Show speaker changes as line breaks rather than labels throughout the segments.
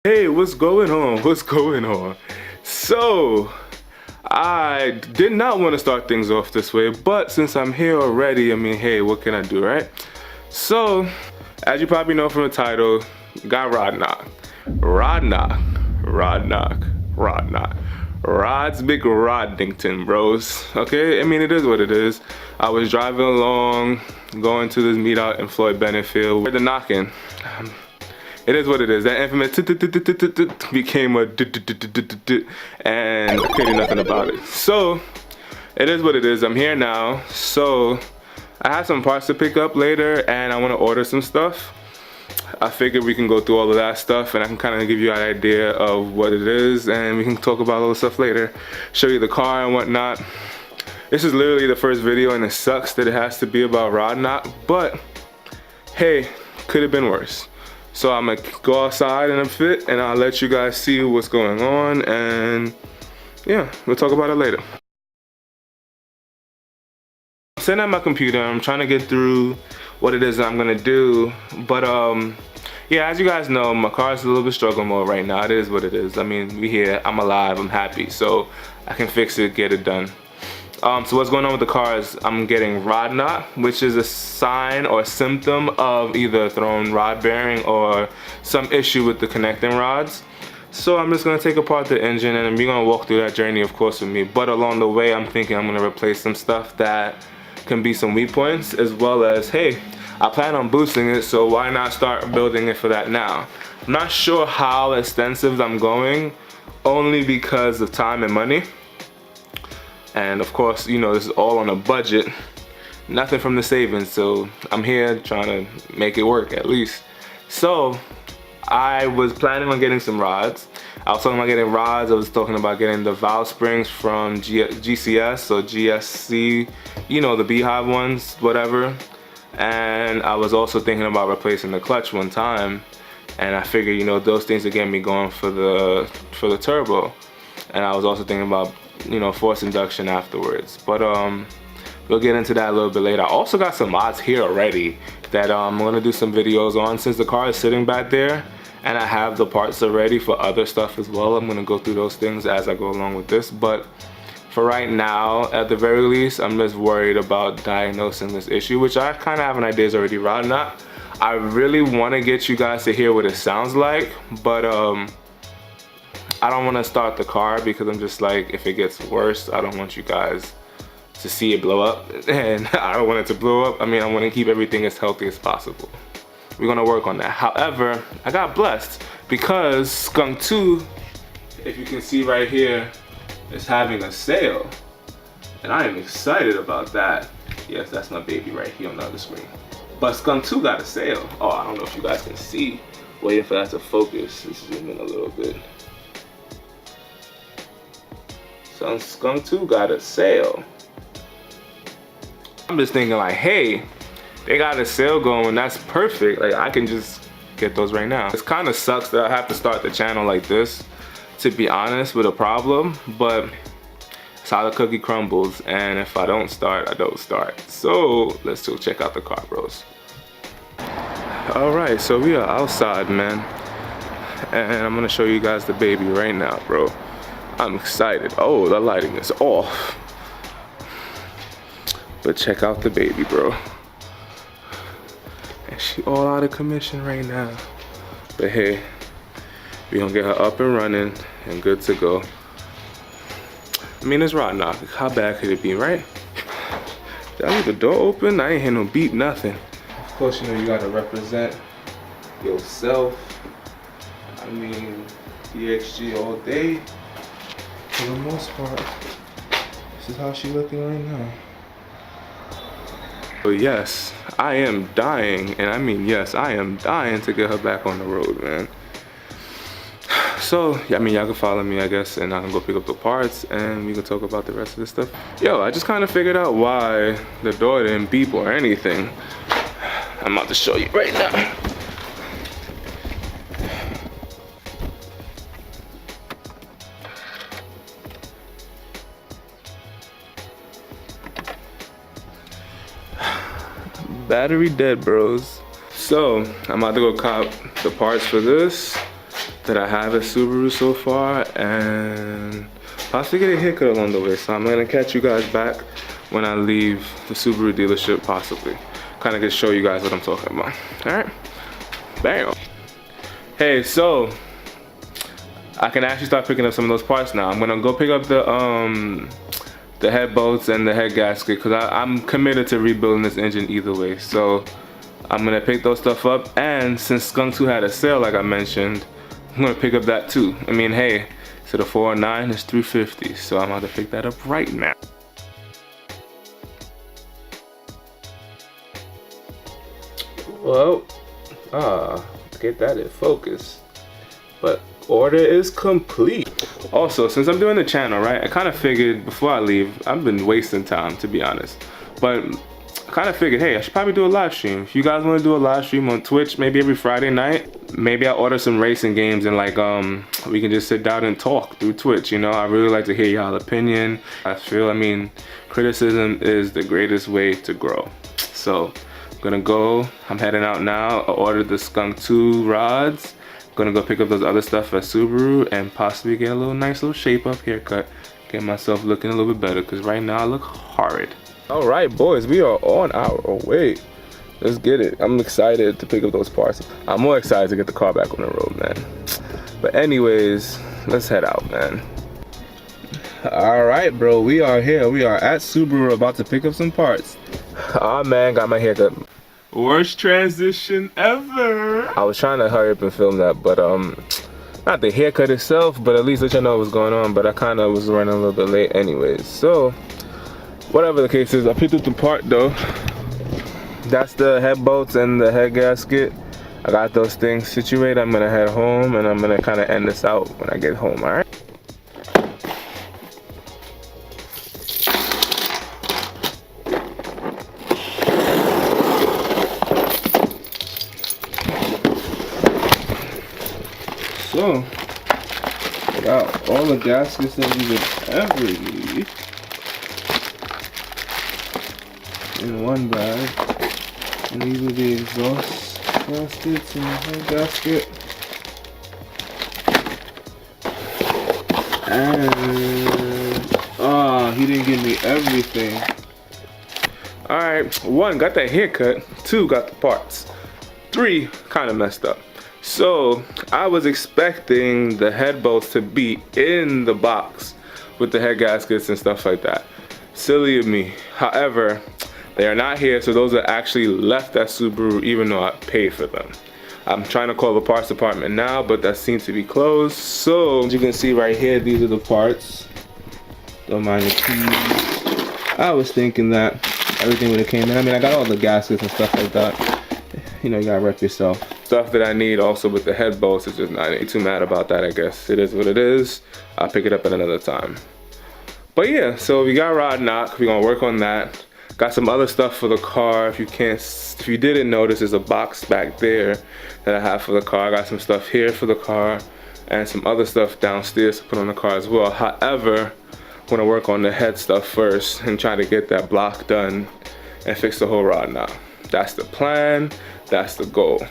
Hey, what's going on? What's going on? So, I did not want to start things off this way, but since I'm here already, I mean, hey, what can I do, right? So, as you probably know from the title, got Rod Knock. Rod Knock. Rod Knock. Rod Knock. Rod's Big Rodnington, bros. Okay, I mean, it is what it is. I was driving along, going to this meetup in Floyd Bennett Field, where the knocking. It is what it is. That infamous became a and I couldn't do nothing about it. So it is what it is. I'm here now. So I have some parts to pick up later and I want to order some stuff. I figured we can go through all of that stuff and I can kind of give you an idea of what it is and we can talk about all the stuff later. Show you the car and whatnot. This is literally the first video and it sucks that it has to be about Rod Knock, but hey, could have been worse. So I'm gonna go outside in a bit and I'll let you guys see what's going on and yeah, we'll talk about it later. I'm sitting at my computer, I'm trying to get through what it is that I'm gonna do, but yeah, as you guys know, my car's a little bit struggle mode right now. It is what it is. I mean, we here, I'm alive, I'm happy, so I can fix it, get it done. So what's going on with the car is I'm getting rod knock, which is a sign or symptom of either a thrown rod bearing or some issue with the connecting rods. So I'm just gonna take apart the engine and we're gonna walk through that journey, of course, with me. But along the way, I'm thinking I'm gonna replace some stuff that can be some weak points, as well as, hey, I plan on boosting it, so why not start building it for that now? I'm not sure how extensive I'm going, only because of time and money. And of course, you know, this is all on a budget, nothing from the savings, so I'm here trying to make it work at least. So I was planning on getting some rods. I was talking about getting rods, I was talking about getting the valve springs from GCS or GSC, you know, the beehive ones, whatever. And I was also thinking about replacing the clutch one time, and I figured, you know, those things would get me going for the turbo. And I was also thinking about, you know, force induction afterwards, but we'll get into that a little bit later. I also got some mods here already that I'm gonna do some videos on. Since the car is sitting back there and I have the parts already for other stuff as well, I'm gonna go through those things as I go along with this. But for right now, at the very least, I'm just worried about diagnosing this issue, which I kind of have an idea is already Rod Knock. I really want to get you guys to hear what it sounds like, but I don't want to start the car because I'm just like, if it gets worse, I don't want you guys to see it blow up, and I don't want it to blow up. I mean, I want to keep everything as healthy as possible. We're gonna work on that. However, I got blessed because Skunk 2, if you can see right here, is having a sale, and I am excited about that. Yes, that's my baby right here on the other screen. But Skunk 2 got a sale. Oh, I don't know if you guys can see. Waiting for that to focus. Let's zoom in a little bit. So Skunk 2 got a sale. I'm just thinking like, hey, they got a sale going, that's perfect. Like, I can just get those right now. It kind of sucks that I have to start the channel like this, to be honest, with a problem, but it's how the cookie crumbles, and if I don't start, I don't start. So let's go check out the car, bros. All right, so we are outside, man, and I'm gonna show you guys the baby right now, bro. I'm excited. Oh, the lighting is off. But check out the baby, bro. And she all out of commission right now. But hey, we gonna get her up and running and good to go. I mean, it's Rod Knock. How bad could it be, right? Did I leave the door open? I ain't hear no beep, nothing. Of course, you know, you gotta represent yourself. I mean, DXG all day. For the most part, this is how she looking right now. But yes, I am dying, and I mean yes, I am dying to get her back on the road, man. So, I mean, y'all can follow me, I guess, and I can go pick up the parts, and we can talk about the rest of this stuff. Yo, I just kind of figured out why the door didn't beep or anything. I'm about to show you right now. Battery dead, bros. So I'm about to go cop the parts for this, that I have at Subaru so far, and possibly get a haircut along the way. So I'm gonna catch you guys back when I leave the Subaru dealership, possibly. Kind of just show you guys what I'm talking about. All right, bam. Hey, so I can actually start picking up some of those parts now. I'm gonna go pick up the head bolts and the head gasket, because I'm committed to rebuilding this engine either way. So I'm gonna pick those stuff up, and since Skunk 2 had a sale like I mentioned, I'm gonna pick up that too. I mean, hey, so the 409 is $350, so I'm about to pick that up right now. Well, get that in focus. But order is complete. Also, since I'm doing the channel, right, I kind of figured before I leave, I've been wasting time, to be honest, but I kind of figured, hey, I should probably do a live stream. If you guys want to do a live stream on Twitch, maybe every Friday night, maybe I'll order some racing games and like we can just sit down and talk through Twitch. You know, I really like to hear y'all opinion. I mean, criticism is the greatest way to grow. So I'm gonna go, I'm heading out now. I ordered the Skunk 2 rods. Gonna go pick up those other stuff at Subaru and possibly get a nice little shape up haircut, get myself looking a little bit better, because right now I look horrid. All right, boys, we are on our way. Let's get it. I'm excited to pick up those parts. I'm more excited to get the car back on the road, man. But anyways, let's head out, man. All right, bro, we are here. We are at Subaru, about to pick up some parts. Ah, man, got my haircut. Worst transition ever. I was trying to hurry up and film that, but not the haircut itself, but at least let you know what's going on. But I kind of was running a little bit late anyways. So whatever the case is, I picked up the part though. That's the head bolts and the head gasket. I got those things situated. I'm gonna head home and I'm gonna kind of end this out when I get home. All right. So, got all the gaskets that we would ever need in one bag. And these are the exhaust gaskets and the head gasket. And, he didn't give me everything. Alright, 1, got that haircut. 2, got the parts. 3, kind of messed up. So I was expecting the head bolts to be in the box with the head gaskets and stuff like that. Silly of me. However, they are not here, so those are actually left at Subaru even though I paid for them. I'm trying to call the parts department now, but that seems to be closed. So as you can see right here, these are the parts. Don't mind the keys. I was thinking that everything would have came in. I mean, I got all the gaskets and stuff like that. You know, you gotta rep yourself. Stuff that I need also with the head bolts is just not too mad about that, I guess. It is what it is. I'll pick it up at another time. But yeah, so we got rod knock. We're gonna work on that. Got some other stuff for the car. If you didn't notice, there's a box back there that I have for the car. I got some stuff here for the car and some other stuff downstairs to put on the car as well. However, I'm gonna work on the head stuff first and try to get that block done and fix the whole rod knock. That's the plan, that's the goal.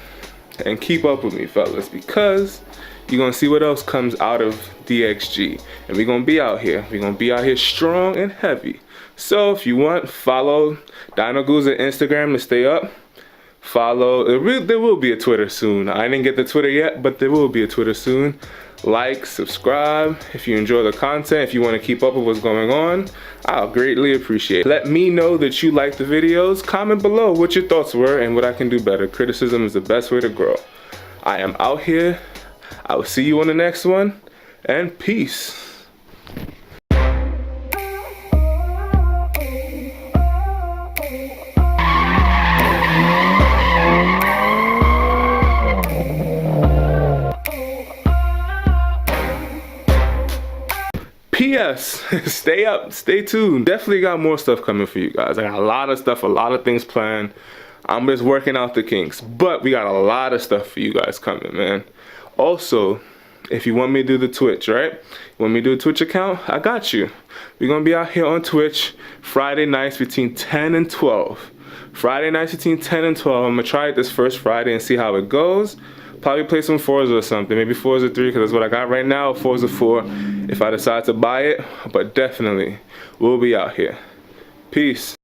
And keep up with me, fellas, because you're gonna see what else comes out of DXG. And we're gonna be out here. We're gonna be out here strong and heavy. So if you want, follow Dino Goose on Instagram to stay up. Follow, there will be a Twitter soon. I didn't get the Twitter yet, but there will be a Twitter soon. Like, subscribe if you enjoy the content. If you want to keep up with what's going on, I'll greatly appreciate it. Let me know that you like the videos. Comment below what your thoughts were and what I can do better. Criticism is the best way to grow. I am out here. I will see you on the next one, and peace. P.S. Stay up, stay tuned. Definitely got more stuff coming for you guys. I got a lot of stuff, a lot of things planned. I'm just working out the kinks, but we got a lot of stuff for you guys coming, man. Also, if you want me to do the Twitch, right? You want me to do a Twitch account? I got you. We're gonna be out here on Twitch Friday nights between 10 and 12. Friday nights between 10 and 12. I'm gonna try it this first Friday and see how it goes. Probably play some Forza or something. Maybe Forza 3 because that's what I got right now. Forza 4 if I decide to buy it. But definitely, we'll be out here. Peace.